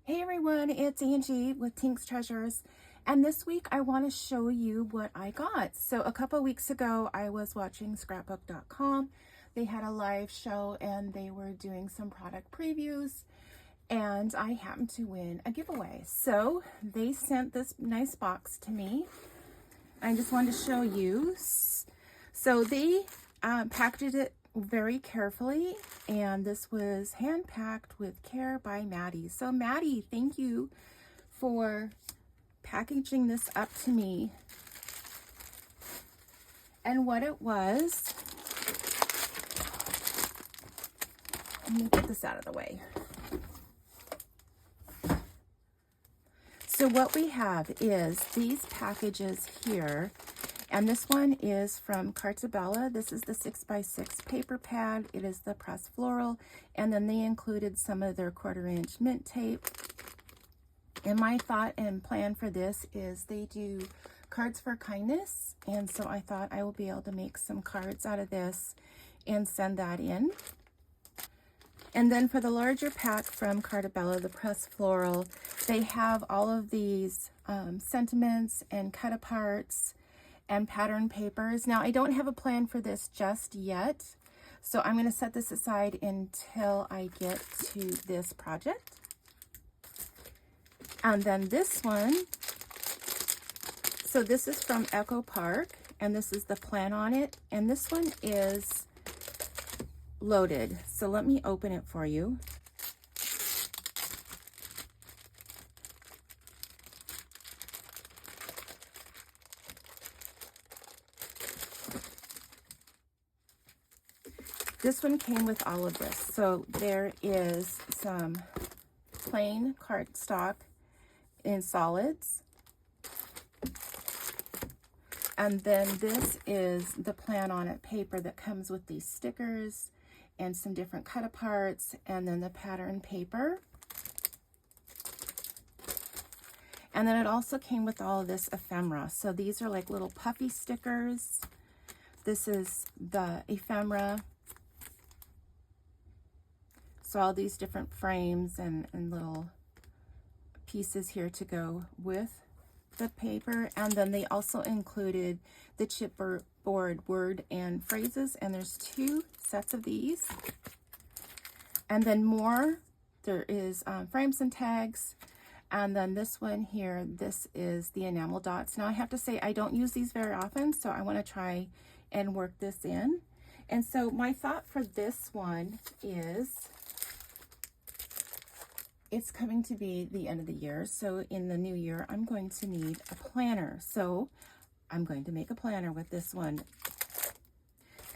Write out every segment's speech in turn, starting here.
Hey everyone, it's Angie with Tink's Treasures, and this week I want to show you what I got. So a couple weeks ago I was watching Scrapbook.com. They had a live show and they were doing some product previews, and I happened to win a giveaway. So they sent this nice box to me. I just wanted to show you. So they packaged it very carefully, and this was hand packed with care by Maddie. So Maddie, thank you for packaging this up to me. And what it was, let me get this out of the way. So what we have is these packages here. And this one is from Carte. This is the 6x6 paper pad. It is the pressed floral. And then they included some of their 1/4" mint tape. And my thought and plan for this is they do cards for kindness. And so I thought I will be able to make some cards out of this and send that in. And then for the larger pack from Carte, the pressed floral, they have all of these sentiments and cut aparts and pattern papers. Now, I don't have a plan for this just yet, so I'm going to set this aside until I get to this project. And then this one, so this is from Echo Park, and this is the plan on it, and this one is loaded. So let me open it for you. This one came with all of this. So there is some plain cardstock in solids. And then this is the plan on it paper that comes with these stickers and some different cut aparts, and then the pattern paper. And then it also came with all of this ephemera. So these are like little puffy stickers. This is the ephemera. So all these different frames and little pieces here to go with the paper. And then they also included the chipboard word and phrases, and there's 2 sets of these. And then more, there is frames and tags. And then this one here, this is the enamel dots. Now I have to say I don't use these very often, so I want to try and work this in. And so my thought for this one is, it's coming to be the end of the year, so in the new year I'm going to need a planner. So I'm going to make a planner with this one.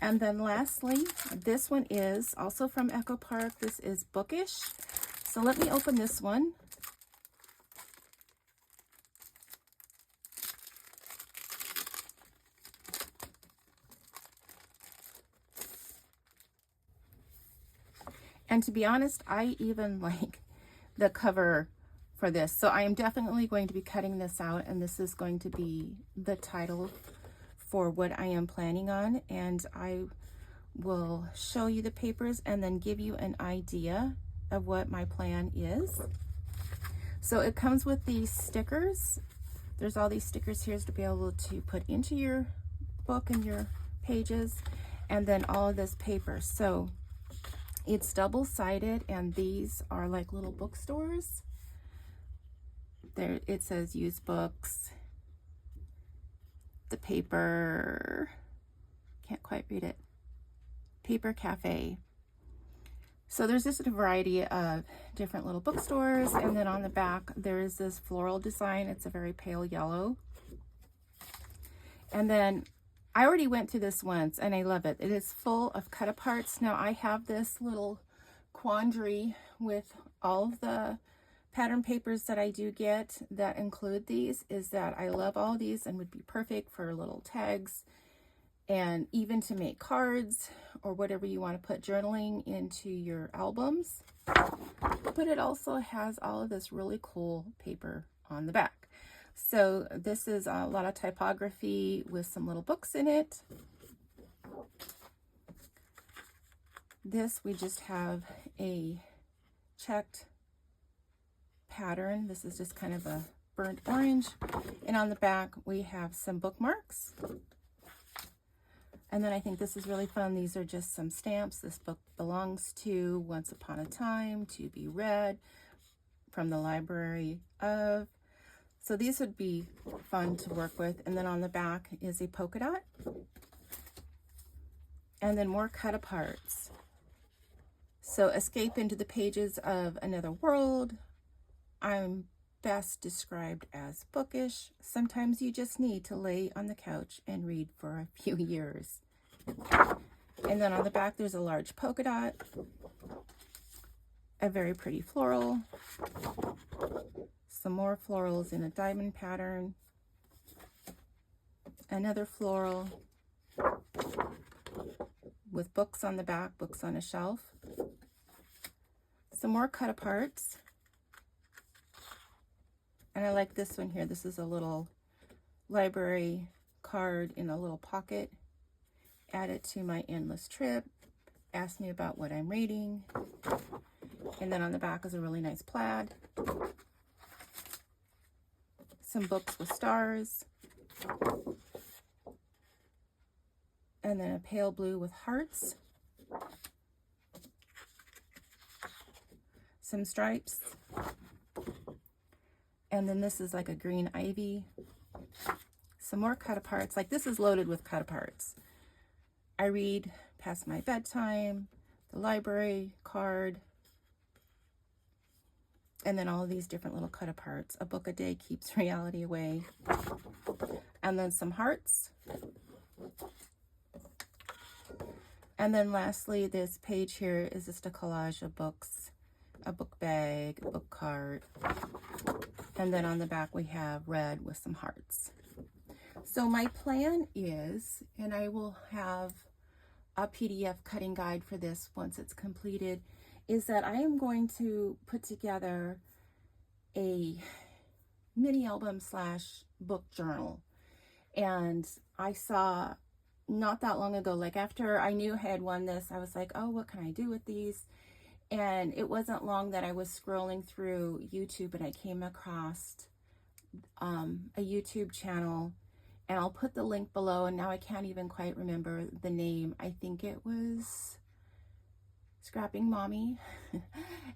And then lastly, this one is also from Echo Park. This is Bookish. So let me open this one. And to be honest, I even like the cover for this. So I am definitely going to be cutting this out, and this is going to be the title for what I am planning on. And I will show you the papers and then give you an idea of what my plan is. So it comes with these stickers. There's all these stickers here to be able to put into your book and your pages, and then all of this paper. So it's double-sided, and these are like little bookstores. There it says used books. The paper, can't quite read it. Paper Cafe. So there's just a variety of different little bookstores, and then on the back there is this floral design. It's a very pale yellow. And then I already went through this once and I love it. It is full of cut aparts. Now I have this little quandary with all of the pattern papers that I do get that include these, is that I love all these and would be perfect for little tags and even to make cards or whatever you want to put journaling into your albums. But it also has all of this really cool paper on the back. So this is a lot of typography with some little books in it. This, we just have a checked pattern. This is just kind of a burnt orange. And on the back, we have some bookmarks. And then I think this is really fun. These are just some stamps. This book belongs to Once Upon a Time, to be read, from the library of. So these would be fun to work with. And then on the back is a polka dot. And then more cut aparts. So escape into the pages of another world. I'm best described as bookish. Sometimes you just need to lay on the couch and read for a few years. And then on the back, there's a large polka dot, a very pretty floral, some more florals in a diamond pattern, another floral with books on the back, books on a shelf, some more cut aparts. And I like this one here. This is a little library card in a little pocket. Add it to my endless trip. Ask me about what I'm reading. And then on the back is a really nice plaid. Some books with stars. And then a pale blue with hearts. Some stripes. And then this is like a green ivy. Some more cut aparts. Like this is loaded with cut aparts. I read past my bedtime, the library card, and then all of these different little cut aparts. A book a day keeps reality away. And then some hearts. And then lastly, this page here is just a collage of books, a book bag, a book card. And then on the back we have red with some hearts. So my plan is, and I will have a PDF cutting guide for this once it's completed, is that I am going to put together a mini album / book journal. And I saw not that long ago, like after I knew I had won this, I was like, oh, what can I do with these? And it wasn't long that I was scrolling through YouTube and I came across a YouTube channel, and I'll put the link below, and now I can't even quite remember the name. I think it was Scrapping Mommy.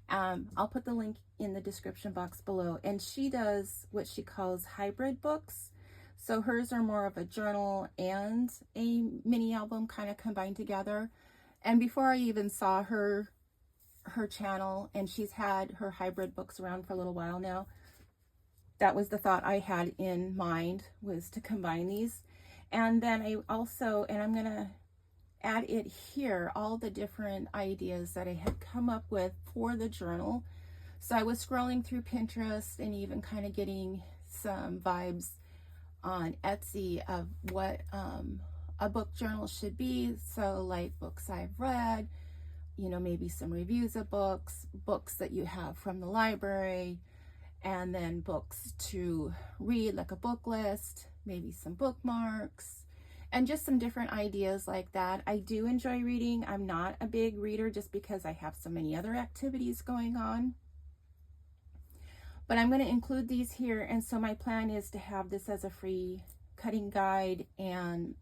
I'll put the link in the description box below. And she does what she calls hybrid books. So hers are more of a journal and a mini album kind of combined together. And before I even saw her channel, and she's had her hybrid books around for a little while now, that was the thought I had in mind, was to combine these. And then I also, and I'm going to add it here, all the different ideas that I had come up with for the journal. So I was scrolling through Pinterest and even kind of getting some vibes on Etsy of what a book journal should be. So like books I've read, you know, maybe some reviews of books, books that you have from the library, and then books to read, like a book list, maybe some bookmarks, and just some different ideas like that. I do enjoy reading. I'm not a big reader just because I have so many other activities going on. But I'm going to include these here, and so my plan is to have this as a free cutting guide and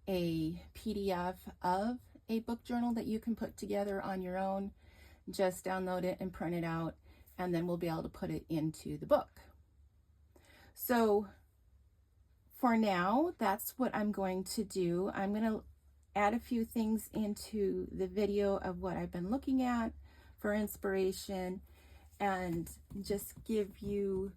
a PDF of a book journal that you can put together on your own. Just download it and print it out, and then we'll be able to put it into the book. So for now, that's what I'm going to do. I'm going to add a few things into the video of what I've been looking at for inspiration, and just give you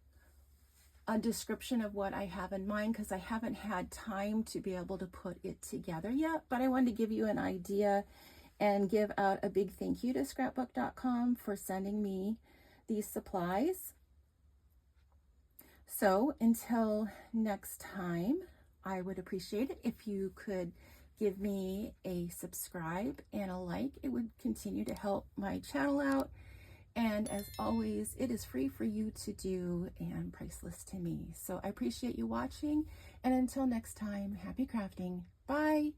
a description of what I have in mind, because I haven't had time to be able to put it together yet. But I wanted to give you an idea and give out a big thank you to Scrapbook.com for sending me these supplies. So until next time, I would appreciate it if you could give me a subscribe and a like. It would continue to help my channel out. And as always, it is free for you to do and priceless to me. So I appreciate you watching. And until next time, happy crafting. Bye.